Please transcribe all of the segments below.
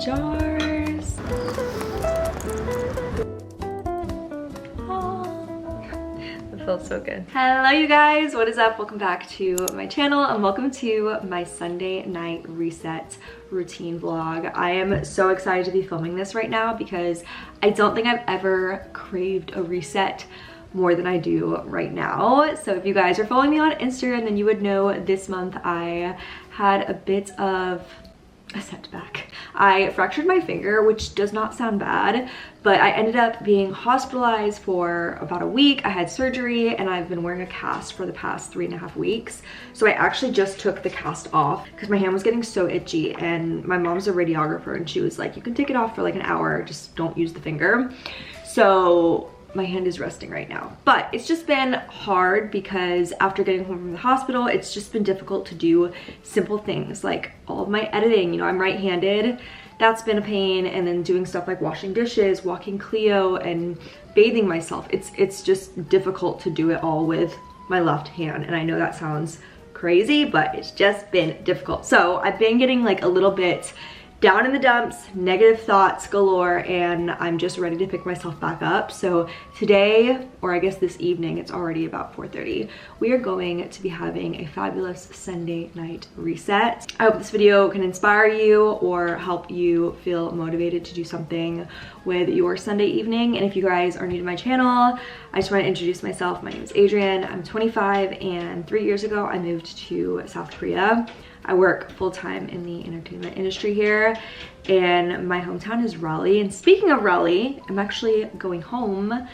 jars. Feels so good. Hello you guys, what is up? Welcome back to my channel and welcome to my Sunday night reset routine vlog. I am so excited to be filming this right now because I don't think I've ever craved a reset more than I do right now. So if you guys are following me on Instagram, then you would know this month I had a bit of a setback. I fractured my finger, which does not sound bad, but I ended up being hospitalized for about a week. I had surgery and I've been wearing a cast for the past 3.5 weeks. So I actually just took the cast off because my hand was getting so itchy, and my mom's a radiographer and she was like, you can take it off for like an hour, just don't use the finger. So my hand is resting right now, but it's just been hard because after getting home from the hospital, it's just been difficult to do simple things like all of my editing. You know, I'm right-handed. That's been a pain. And then doing stuff like washing dishes, walking Cleo, and bathing myself. It's just difficult to do it all with my left hand. And I know that sounds crazy, but it's just been difficult. So I've been getting like a little bit down in the dumps, negative thoughts galore, and I'm just ready to pick myself back up. So today, or I guess this evening, it's already about 4:30, we are going to be having a fabulous Sunday night reset. I hope this video can inspire you or help you feel motivated to do something with your Sunday evening. And if you guys are new to my channel, I just want to introduce myself. My name is Adrienne. I'm 25, and 3 years ago I moved to South Korea. I work full-time in the entertainment industry here, and my hometown is Raleigh. And speaking of Raleigh, I'm actually going home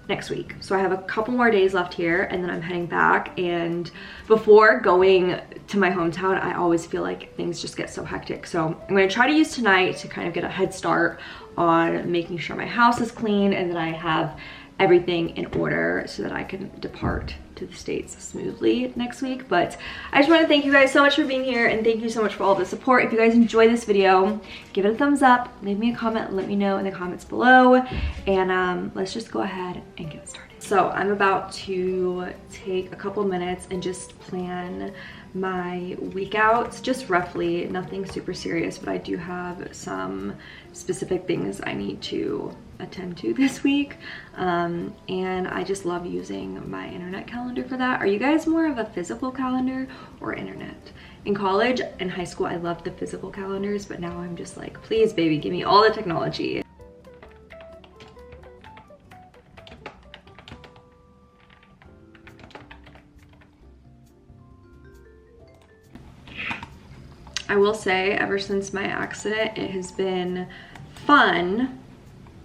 next week. So I have a couple more days left here and then I'm heading back. And before going to my hometown, I always feel like things just get so hectic. So I'm gonna try to use tonight to kind of get a head start on making sure my house is clean and that I have everything in order so that I can depart to the States smoothly next week. But I just want to thank you guys so much for being here, and thank you so much for all the support. If you guys enjoy this video, give it a thumbs up, leave me a comment, let me know in the comments below, and let's just go ahead and get started. So I'm about to take a couple minutes and just plan my week out, just roughly, nothing super serious, but I do have some specific things I need to attend to this week, and I just love using my internet calendar for that. Are you guys more of a physical calendar or internet? In college and high school, I loved the physical calendars, but now I'm just like, please baby, give me all the technology. I will say, ever since my accident, it has been fun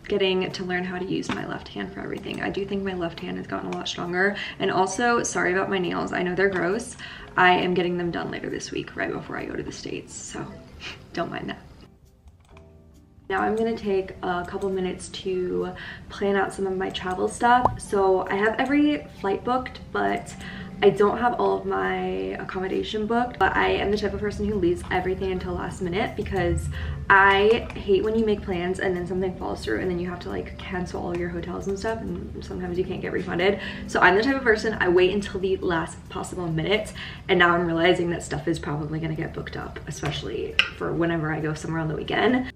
getting to learn how to use my left hand for everything. I do think my left hand has gotten a lot stronger. And also, sorry about my nails. I know they're gross. I am getting them done later this week, right before I go to the States. So don't mind that. Now I'm gonna take a couple minutes to plan out some of my travel stuff. So I have every flight booked, but I don't have all of my accommodation booked. But I am the type of person who leaves everything until last minute because I hate when you make plans and then something falls through and then you have to like cancel all your hotels and stuff, and sometimes you can't get refunded. So I'm the type of person, I wait until the last possible minute, and now I'm realizing that stuff is probably gonna get booked up, especially for whenever I go somewhere on the weekend.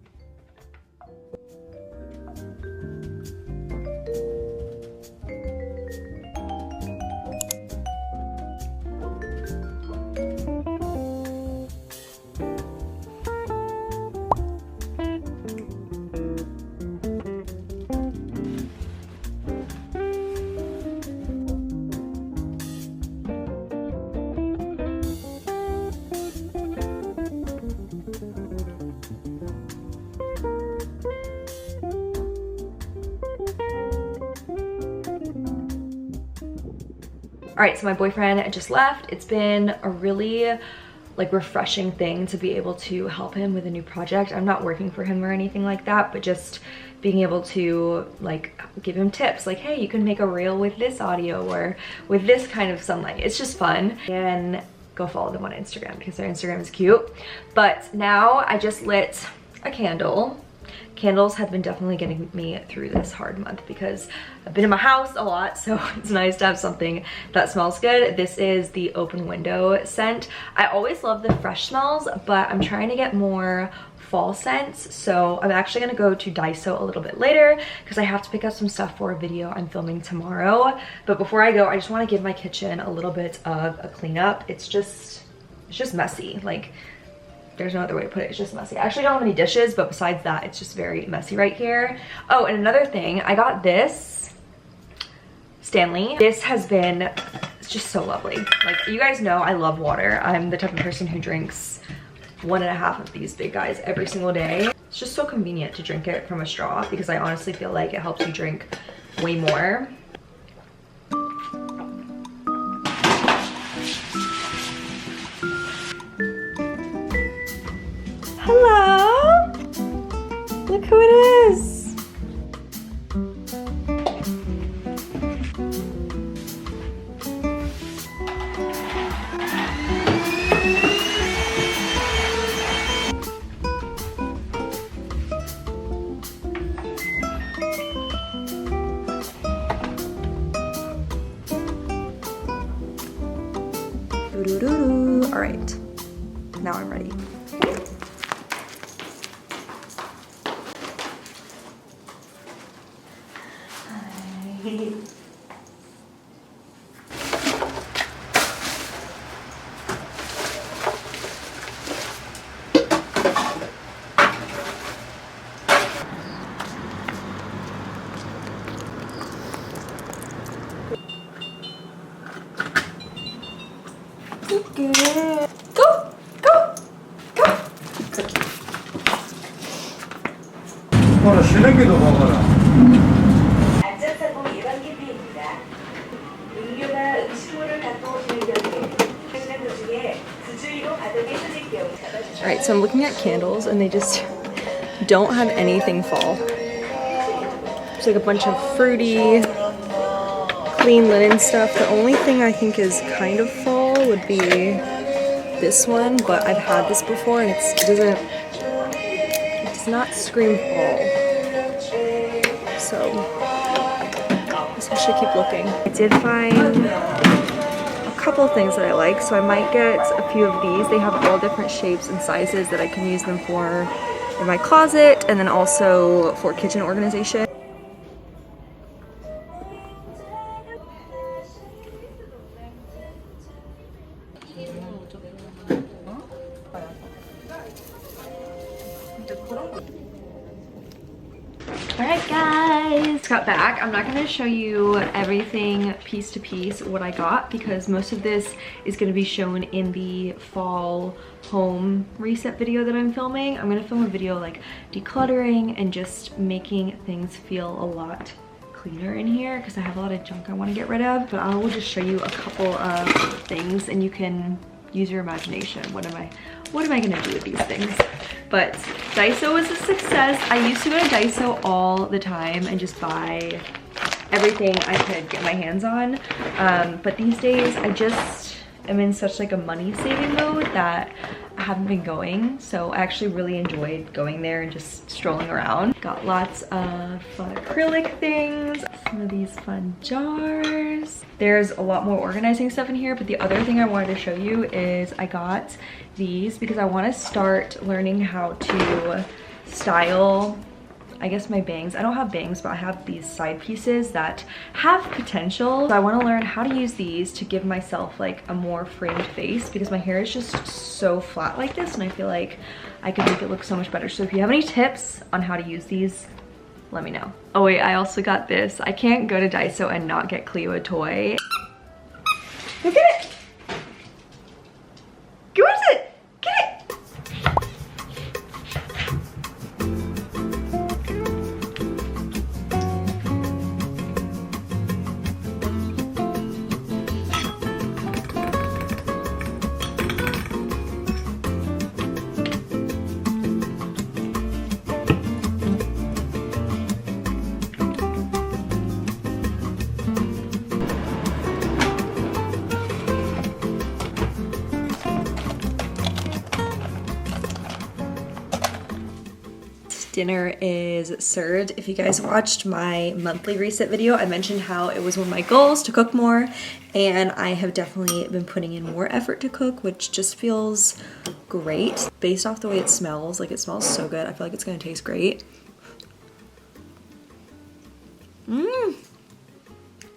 All right, so my boyfriend just left. It's been a really like refreshing thing to be able to help him with a new project. I'm not working for him or anything like that, but just being able to like give him tips like, hey, you can make a reel with this audio or with this kind of sunlight. It's just fun. And go follow them on Instagram because their Instagram is cute. But now I just lit a candle. Candles have been definitely getting me through this hard month because I've been in my house a lot, so it's nice to have something that smells good. This is the open window scent. I always love the fresh smells, but I'm trying to get more fall scents. So I'm actually gonna go to Daiso a little bit later because I have to pick up some stuff for a video I'm filming tomorrow. But before I go, I just want to give my kitchen a little bit of a cleanup. It's just messy. Like, there's no other way to put it. It's just messy. I actually don't have any dishes, but besides that, it's just very messy right here. Oh, and another thing, I got this Stanley. This has been, it's just so lovely. Like, you guys know I love water. I'm the type of person who drinks 1.5 of these big guys every single day. It's just so convenient to drink it from a straw because I honestly feel like it helps you drink way more. Hello! Look who it is! All right, now I'm ready. Hi. Good. Go, go, go. Cookie. 신행기도 먹어라. 안전사고 예방 캠페인입니다. 음료나 음식물을 갖고 오시는 경우에 하시는 도중에 부주의로 바닥에 쏟을 경우 잡아주세요. All right, so I'm looking at candles and they just don't have anything fall. There's like a bunch of fruity, clean linen stuff. The only thing I think is kind of fall would be this one, but I've had this before and it does not scream fall. So I guess I should keep looking. I did find a couple of things that I like, so I might get a few of these. They have all different shapes and sizes that I can use them for in my closet and then also for kitchen organization. Alright guys, got back. I'm not going to show you everything piece to piece what I got because most of this is going to be shown in the fall home reset video that I'm filming. I'm going to film a video like decluttering and just making things feel a lot cleaner in here because I have a lot of junk I want to get rid of. But I will just show you a couple of things and you can use your imagination. What am I gonna do with these things? But Daiso was a success. I used to go to Daiso all the time and just buy everything I could get my hands on. But these days I just am in such like a money saving mode that I haven't been going. So I actually really enjoyed going there and just strolling around. Got lots of fun acrylic things, some of these fun jars. There's a lot more organizing stuff in here, but the other thing I wanted to show you is I got these because I want to start learning how to style, I guess, my bangs. I don't have bangs, but I have these side pieces that have potential. So I want to learn how to use these to give myself like a more framed face because my hair is just so flat like this and I feel like I could make it look so much better. So if you have any tips on how to use these, let me know. Oh wait, I also got this. I can't go to Daiso and not get Cleo a toy. Look at it! Where is it? Get it! Dinner is served. If you guys watched my monthly reset video, I mentioned how it was one of my goals to cook more, and I have definitely been putting in more effort to cook, which just feels great. Based off the way it smells, like it smells so good. I feel like it's gonna taste great.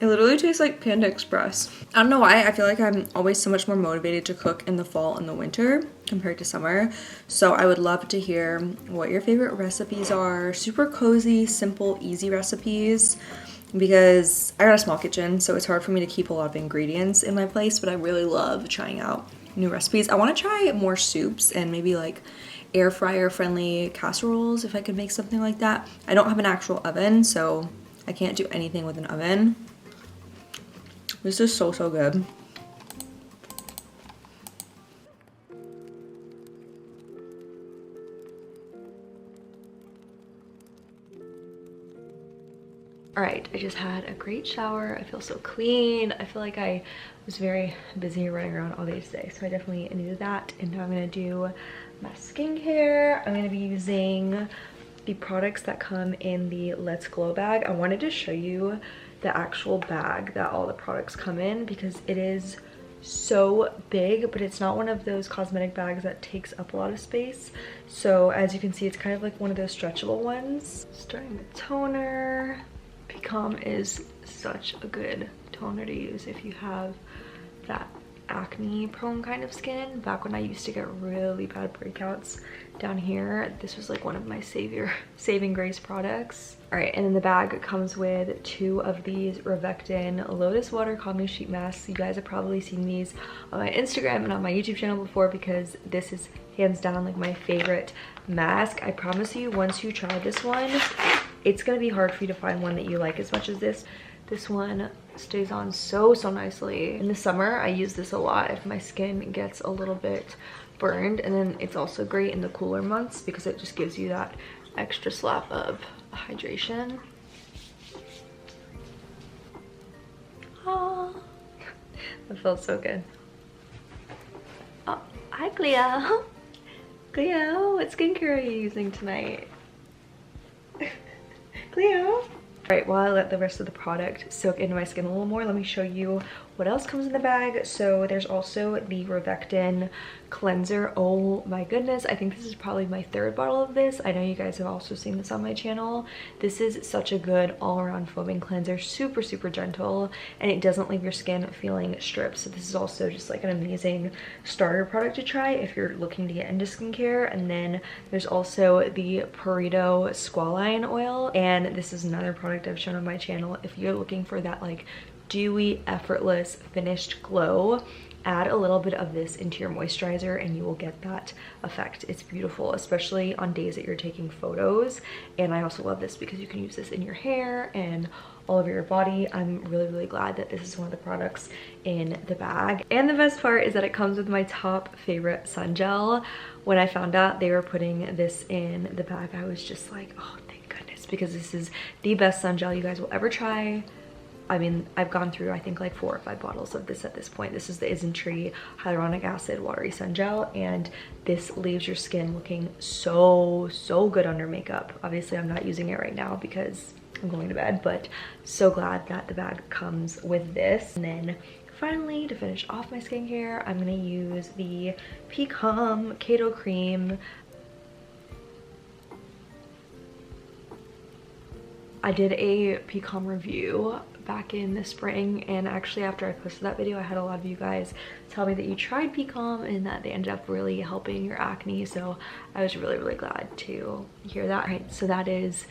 It literally tastes like Panda Express. I don't know why, I feel like I'm always so much more motivated to cook in the fall and the winter compared to summer. So I would love to hear what your favorite recipes are. Super cozy, simple, easy recipes, because I got a small kitchen, so it's hard for me to keep a lot of ingredients in my place, but I really love trying out new recipes. I want to try more soups and maybe like air fryer friendly casseroles if I could make something like that. I don't have an actual oven, so I can't do anything with an oven. This is so, so good. All right, I just had a great shower. I feel so clean. I feel like I was very busy running around all day today, so I definitely needed that. And now I'm gonna do my skincare. I'm gonna be using the products that come in the Let's Glow bag. I wanted to show you the actual bag that all the products come in because it is so big, but it's not one of those cosmetic bags that takes up a lot of space. So as you can see, it's kind of like one of those stretchable ones. Starting with toner. Pecom is such a good toner to use if you have that acne prone kind of skin. Back when I used to get really bad breakouts down here, this was like one of my saving grace products. All right, and then the bag comes with 2 of these Revectin Lotus Water Calming Sheet Masks. You guys have probably seen these on my Instagram and on my YouTube channel before because this is hands down like my favorite mask. I promise you, once you try this one, it's gonna be hard for you to find one that you like as much as this. This one stays on so nicely. In the summer, I use this a lot if my skin gets a little bit burned, and then it's also great in the cooler months because it just gives you that extra slap of hydration. Oh, that felt so good. Oh, hi Cleo. Cleo, what skincare are you using tonight? Cleo. All right, while I let the rest of the product soak into my skin a little more, let me show you what else comes in the bag. So there's also the Revectin cleanser. Oh my goodness, I think this is probably my 3rd bottle of this. I know you guys have also seen this on my channel. This is such a good all-around foaming cleanser, super gentle, and it doesn't leave your skin feeling stripped. So this is also just like an amazing starter product to try if you're looking to get into skincare. And then there's also the Purito Squalane oil, and this is another product I've shown on my channel. If you're looking for that like dewy, effortless, finished glow, add a little bit of this into your moisturizer and you will get that effect. It's beautiful, especially on days that you're taking photos. And I also love this because you can use this in your hair and all over your body. I'm really glad that this is one of the products in the bag. And the best part is that it comes with my top favorite sun gel. When I found out they were putting this in the bag, I was just like, oh, thank goodness, because this is the best sun gel you guys will ever try. I mean, I've gone through, I think, like 4 or 5 bottles of this at this point. This is the Isntree Hyaluronic Acid Watery Sun Gel, and this leaves your skin looking so good under makeup. Obviously, I'm not using it right now because I'm going to bed, but so glad that the bag comes with this. And then finally, to finish off my skincare, I'm gonna use the Pecom Keto Cream. I did a Pecom review back in the spring, and actually after I posted that video, I had a lot of you guys tell me that you tried Pecom and that they ended up really helping your acne, so I was really glad to hear that. All right, so that is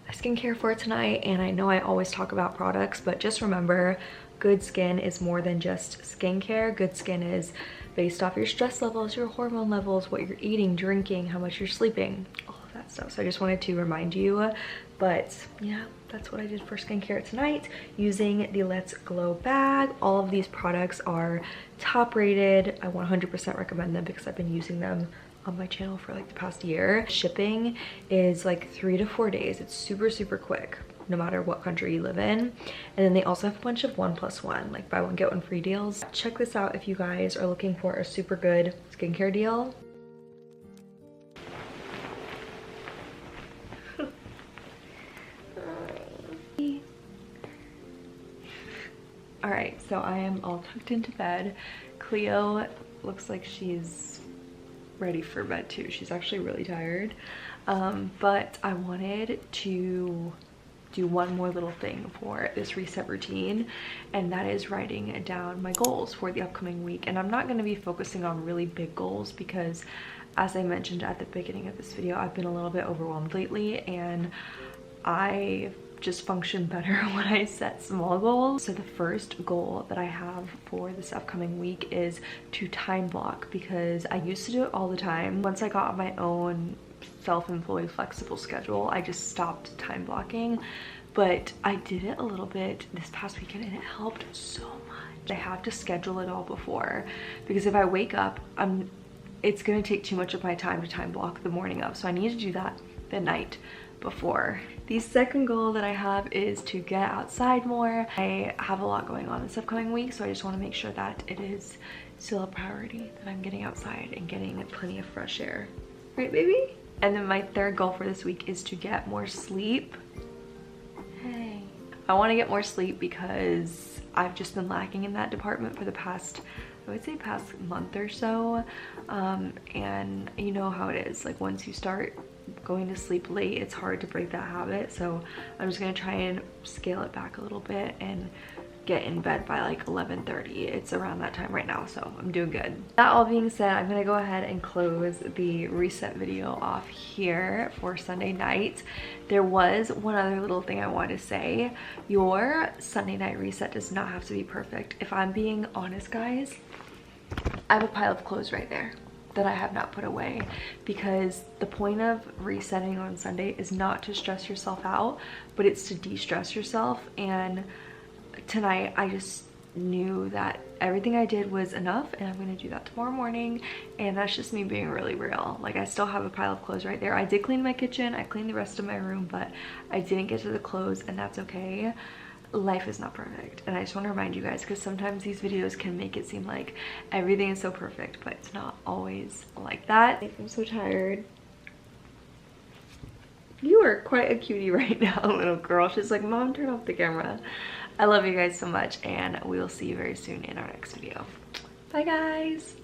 my skincare for tonight, and I know I always talk about products, but just remember, good skin is more than just skincare. Good skin is based off your stress levels, your hormone levels, what you're eating, drinking, how much you're sleeping, all of that stuff. So I just wanted to remind you. But yeah, that's what I did for skincare tonight using the Let's Glow bag. All of these products are top rated. I 100% recommend them because I've been using them on my channel for like the past year. Shipping is like 3 to 4 days. It's super quick no matter what country you live in. And then they also have a bunch of 1+1, like buy one get one free deals. Check this out if you guys are looking for a super good skincare deal. All right, so I am all tucked into bed. Cleo looks like she's ready for bed too. She's actually really tired. But I wanted to do one more little thing for this reset routine, and that is writing down my goals for the upcoming week. And I'm not going to be focusing on really big goals because, as I mentioned at the beginning of this video, I've been a little bit overwhelmed lately, and I just function better when I set small goals. So the first goal that I have for this upcoming week is to time block, because I used to do it all the time. Once I got my own self-employed flexible schedule, I just stopped time blocking, but I did it a little bit this past weekend and it helped so much. I have to schedule it all before, because if I wake up, it's gonna take too much of my time to time block the morning of, so I need to do that the night before. The second goal that I have is to get outside more. I have a lot going on this upcoming week, so I just want to make sure that it is still a priority, that I'm getting outside and getting plenty of fresh air. Right, baby? And then my third goal for this week is to get more sleep. Hey. I want to get more sleep because I've just been lacking in that department for the past, I would say past month or so. And you know how it is, like once you start going to sleep late, it's hard to break that habit. So I'm just gonna try and scale it back a little bit and get in bed by like 11:30. It's around that time right now, so I'm doing good. That all being said, I'm gonna go ahead and close the reset video off here for Sunday night. There was one other little thing I wanted to say. Your Sunday night reset does not have to be perfect. If I'm being honest, guys, I have a pile of clothes right there that I have not put away, because the point of resetting on Sunday is not to stress yourself out, but it's to de-stress yourself. And tonight I just knew that everything I did was enough, and I'm gonna do that tomorrow morning. And that's just me being really real. Like, I still have a pile of clothes right there. I did clean my kitchen, I cleaned the rest of my room, but I didn't get to the clothes, and that's okay. Life is not perfect, and I just want to remind you guys, because sometimes these videos can make it seem like everything is so perfect, but it's not always like that. I'm so tired. You are quite a cutie right now, little girl. She's like, Mom, turn off the camera. I love you guys so much, and we will see you very soon in our next video. Bye, guys.